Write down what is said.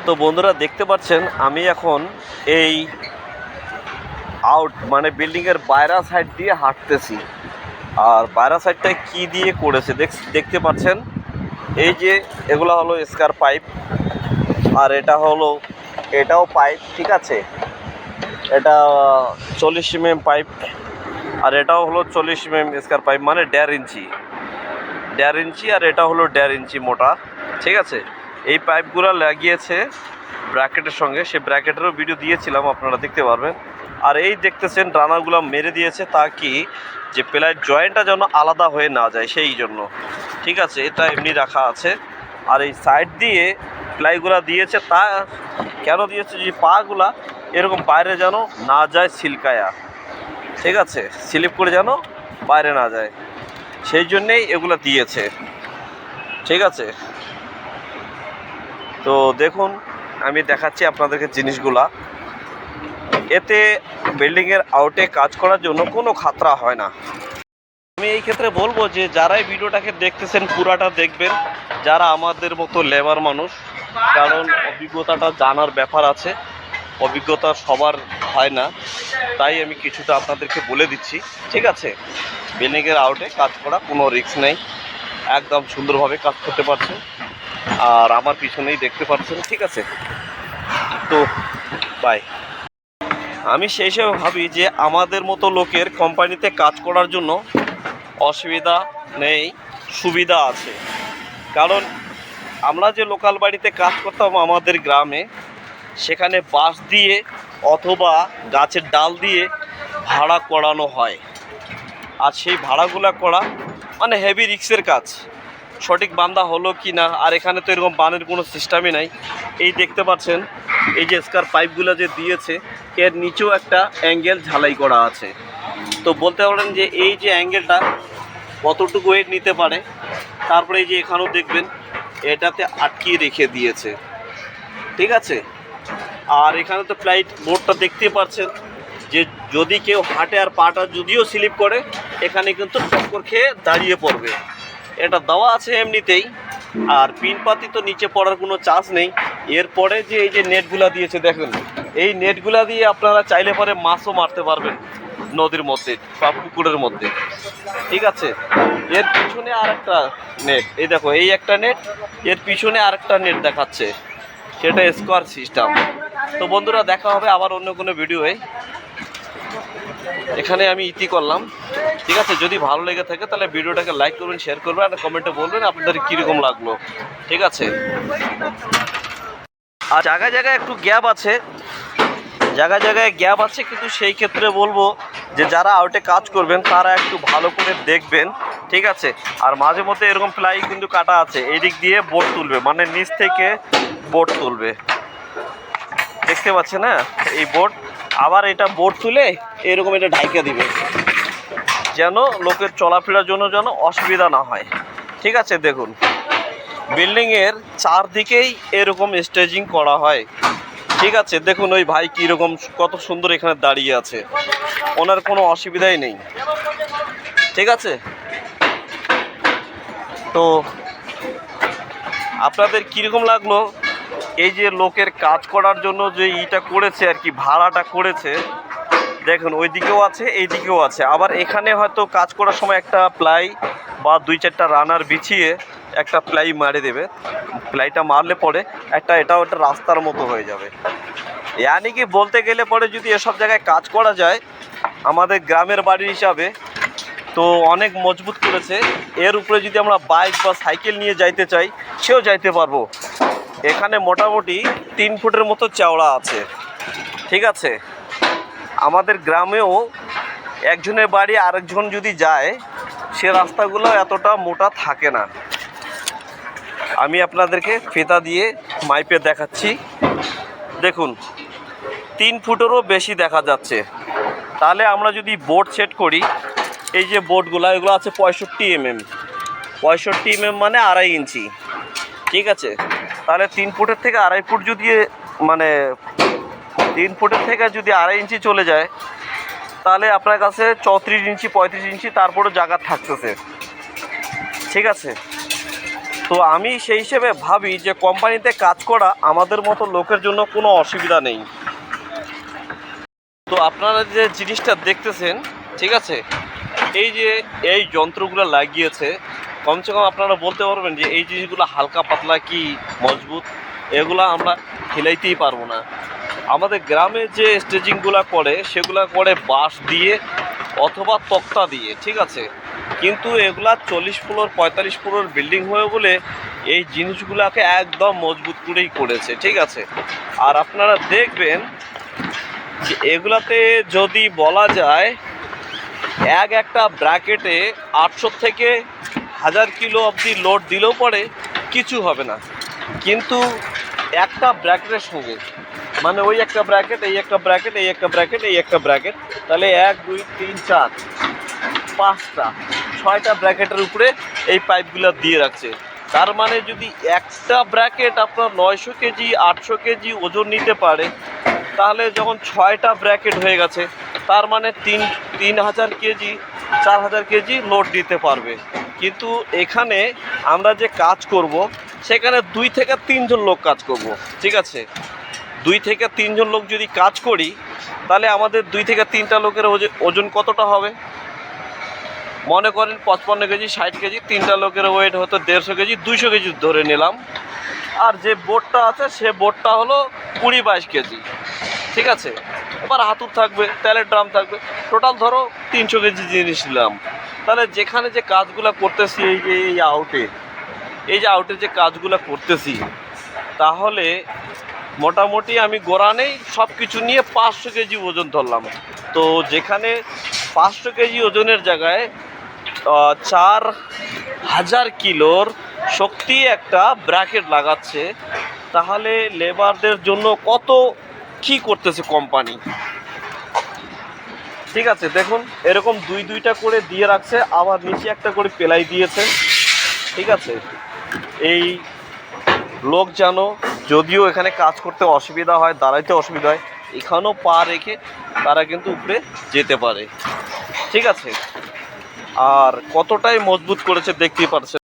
তো বন্ধুরা দেখতে পাচ্ছেন আমি এখন এই মানে বিল্ডিংয়ের বাইরা সাইড দিয়ে হাঁটতেছি। আর বাইরা সাইডটায় কি দিয়ে করেছে দেখতে পাচ্ছেন, এই যে এগুলো হলো স্কার পাইপ, আর এটাও পাইপ, ঠিক আছে। এটা 40 mm পাইপ, আর এটাও হলো 40 mm স্কার পাইপ, মানে 1.5 ইঞ্চি, আর এটা হলো 1.5 ইঞ্চি মোটা, ঠিক আছে। এই পাইপগুলো লাগিয়েছে ব্র্যাকেটের সঙ্গে, সে ব্র্যাকেটেরও ভিডিও দিয়েছিলাম, আপনারা দেখতে পারবেন। আর এই দেখতেছেন রানারগুলো মেরে দিয়েছে, তা কি যে প্লাইয়ের জয়েন্টটা যেন আলাদা হয়ে না যায় সেই জন্য, ঠিক আছে। এটা এমনি রাখা আছে। আর এই সাইড দিয়ে প্লাইগুলো দিয়েছে, তা কেন দিয়েছে যে পাগুলা এরকম বাইরে যেন না যায় ছিলকায়া, ঠিক আছে, স্লিপ করে যেন বাইরে না যায়, সেই জন্যেই এগুলো দিয়েছে, ঠিক আছে। তো দেখুন আমি দেখাচ্ছি আপনাদেরকে জিনিসগুলা। এতে বিল্ডিংয়ের আউটে কাজ করার জন্য কোনো খাতরা হয় না। আমি এই ক্ষেত্রে বলবো যে যারাই ভিডিওটাকে দেখতেছেন পুরাটা দেখবেন, যারা আমাদের মতো লেবার মানুষ, কারণ অভিজ্ঞতাটা জানার ব্যাপার আছে, অভিজ্ঞতা সবার হয় না, তাই আমি কিছুটা আপনাদেরকে বলে দিচ্ছি, ঠিক আছে। বিল্ডিংয়ের আউটে কাজ করা কোনো রিস্ক নেই, একদম সুন্দরভাবে কাজ করতে পারছেন, আর আমার পিছনেই দেখতে পাচ্ছেন, ঠিক আছে। তো বাই। আমি সেই হিসেবে ভাবি যে আমাদের মতো লোকের কোম্পানিতে কাজ করার জন্য অসুবিধা নেই, সুবিধা আছে। কারণ আমরা যে লোকাল বাড়িতে কাজ করতাম আমাদের গ্রামে, সেখানে বাঁশ দিয়ে অথবা গাছের ডাল দিয়ে ভাড়া করানো হয়, আর সেই ভাড়াগুলো করা মানে হেভি রিক্সের কাজ, সঠিক বান্ধা হলো কি না। আর এখানে তো এরকম বানের কোনো সিস্টেমই নাই। এই দেখতে পাচ্ছেন এই যে স্কার পাইপগুলো যে দিয়েছে, এর নিচেও একটা অ্যাঙ্গেল ঝালাই করা আছে। তো বলতে পারেন যে এই যে অ্যাঙ্গেলটা কতটুকু ওয়েট নিতে পারে। তারপরে এই যে এখানেও দেখবেন এটাতে আটকিয়ে রেখে দিয়েছে, ঠিক আছে। আর এখানে তো ফ্লাইট বোর্ডটা দেখতে পাচ্ছেন যে যদি কেউ হাঁটে আর পাটা যদিও স্লিপ করে, এখানে কিন্তু টক্কর খেয়ে দাঁড়িয়ে পড়বে, এটা দেওয়া আছে এমনিতেই। আর পিনপাতি তো নিচে পড়ার কোনো চান্স নেই। এরপরে যে এই যে নেটগুলা দিয়েছে দেখুন, এই নেটগুলা দিয়ে আপনারা চাইলে পরে মাছও মারতে পারবেন নদীর মধ্যে বা পুকুরের মধ্যে, ঠিক আছে। এর পিছনে আরেকটা নেট, এই দেখো এই একটা নেট, এর পিছনে আরেকটা নেট দেখাচ্ছে, সেটা স্কোয়ার সিস্টেম। তো বন্ধুরা দেখা হবে আবার অন্য কোনো ভিডিওয়ে। এখানে আমি ইতি করলাম, ঠিক আছে। যদি ভালো লেগে থাকে তাহলে ভিডিওটাকে লাইক করবেন, শেয়ার করবেন, আর কমেন্টে বলবেন আপনাদের কীরকম লাগলো, ঠিক আছে। আর জায়গায় জায়গায় একটু গ্যাপ আছে, জায়গায় জায়গায় গ্যাপ আছে, কিন্তু সেই ক্ষেত্রে বলবো যে যারা আউটে কাজ করবেন তারা একটু ভালো করে দেখবেন, ঠিক আছে। আর মাঝে মধ্যে এরকম প্লাই কিন্তু কাটা আছে, এই দিক দিয়ে বোর্ড তুলবে, মানে নিচ থেকে বোর্ড তুলবে, দেখতে পাচ্ছেন না এই বোর্ড। আবার এটা বোর্ড তুলে এরকম এটা ঢাইকা দিবে, যেন লোকের চলাফেরার জন্য যেন অসুবিধা না হয়, ঠিক আছে। দেখুন বিল্ডিংয়ের চারদিকেই এরকম স্টেজিং করা হয়, ঠিক আছে। দেখুন ওই ভাই কীরকম কত সুন্দর এখানে দাঁড়িয়ে আছে, ওনার কোনো অসুবিধাই নেই, ঠিক আছে। তো আপনাদের কীরকম লাগলো এই যে লোকের কাজ করার জন্য যে ইটা করেছে আর কি, ভাড়াটা করেছে, দেখুন ওই দিকেও আছে এই দিকেও আছে। আবার এখানে হয়তো কাজ করার সময় একটা প্লাই বা 2-4টা রানার বিছিয়ে একটা প্লাই মারে দেবে, প্লাইটা মারলে পরে এটাও একটা রাস্তার মতো হয়ে যাবে। ইয়ানি কি বলতে গেলে পরে যদি এসব জায়গায় কাজ করা যায় আমাদের গ্রামের বাড়ি হিসাবে, তো অনেক মজবুত করেছে। এর উপরে যদি আমরা বাইক বা সাইকেল নিয়ে যাইতে চাই সেও যাইতে পারবো। এখানে মোটামুটি 3 ফুটের মতো চওড়া আছে, ঠিক আছে। আমাদের গ্রামেও একজনের বাড়ি আরেকজন যদি যায়, সে রাস্তাগুলো এতটা মোটা থাকে না। আমি আপনাদেরকে ফিতা দিয়ে মাইপে দেখাচ্ছি, দেখুন 3 ফুটেরও বেশি দেখা যাচ্ছে। তাহলে আমরা যদি বোর্ড সেট করি, এই যে বোর্ডগুলো এগুলো আছে 65 mm, 65 mm মানে 2.5 ইঞ্চি, ঠিক আছে। তাহলে 3 ফুটের থেকে 2.5 ফুট যদি মানে 3 ফুটের থেকে যদি 2.5 ইঞ্চি চলে যায়, তাহলে আপনার কাছে 34 ইঞ্চি 35 ইঞ্চি তারপরে জায়গা থাকতেছে, ঠিক আছে। তো আমি সেই হিসেবে ভাবি যে কোম্পানিতে কাজ করা আমাদের মতো লোকের জন্য কোনো অসুবিধা নেই। তো আপনারা যে জিনিসটা দেখতেছেন, ঠিক আছে, এই যে এই যন্ত্রগুলো লাগিয়েছে, কমসে কম আপনারা বলতে পারবেন যে এই জিনিসগুলো হালকা পাতলা কি মজবুত, এগুলা আমরা হিলাইতেই পারবো না। আমাদের গ্রামে যে স্টেজিংগুলো করে সেগুলো করে বাঁশ দিয়ে অথবা তক্তা দিয়ে, ঠিক আছে, কিন্তু এগুলা 40 ফ্লোর 45 ফ্লোর বিল্ডিং হয়ে বলে এই জিনিসগুলোকে একদম মজবুত করেই করেছে, ঠিক আছে। আর আপনারা দেখবেন যে এগুলাতে যদি বলা যায় একটা ব্র্যাকেটে 800 থেকে 1000 কিলো অবধি লোড দিলেও পরে কিছু হবে না, কিন্তু একটা ব্র্যাকেটের সঙ্গে মানে ওই একটা ব্র্যাকেট, এই একটা ব্র্যাকেট, এই একটা ব্র্যাকেট, এই একটা ব্র্যাকেট, তাহলে 1 2 3 4 5টা 6টা ব্র্যাকেটের উপরে এই পাইপগুলো দিয়ে রাখছে। তার মানে যদি একটা ব্র্যাকেট আপনার 900 কেজি 800 কেজি ওজন নিতে পারে, তাহলে যখন 6টা ব্র্যাকেট হয়ে গেছে তার মানে 3000 কেজি 4000 কেজি লোড দিতে পারবে। কিন্তু এখানে আমরা যে কাজ করব সেখানে 2 থেকে 3 জন লোক কাজ করব, ঠিক আছে। 2 থেকে 3 জন লোক যদি কাজ করি তাহলে আমাদের 2 থেকে 3টা লোকের ওজন কতটা হবে মনে করেন 55 কেজি 60 কেজি, 3টা লোকের ওয়েট হয়তো 150 কেজি 200 কেজি ধরে নিলাম। আর যে বোটটা আছে সে বোটটা হলো 20-22 কেজি, ঠিক আছে। এবার হাতুড় থাকবে, তেলের ড্রাম থাকবে, টোটাল ধরো 300 কেজি জিনিস নিলাম। তাহলে যেখানে যে কাজগুলো করতেছি এই যে আউটে যে কাজগুলো করতেছি, তাহলে মোটামুটি আমি গোড়ানেই সব কিছু নিয়ে 500 কেজি ওজন ধরলাম। তো যেখানে 500 কেজি ওজনের জায়গায় 4000 কিলোর শক্তি একটা ব্র্যাকেট লাগাচ্ছে, তাহলে লেবারদের জন্য কত কি করতেছে কোম্পানি, ঠিক আছে। দেখুন এরকম 2-2টা করে দিয়ে রাখছে, আবার নিচে একটা করে পেলাই দিয়েছে, ঠিক আছে। এই লোক জানো যদিও এখানে কাজ করতে অসুবিধা হয়, দাঁড়াইতে অসুবিধা হয়, এখানেও পা রেখে তারা কিন্তু উপরে যেতে পারে, ঠিক আছে। আর কতটাই মজবুত করেছে দেখতেই পারছেন।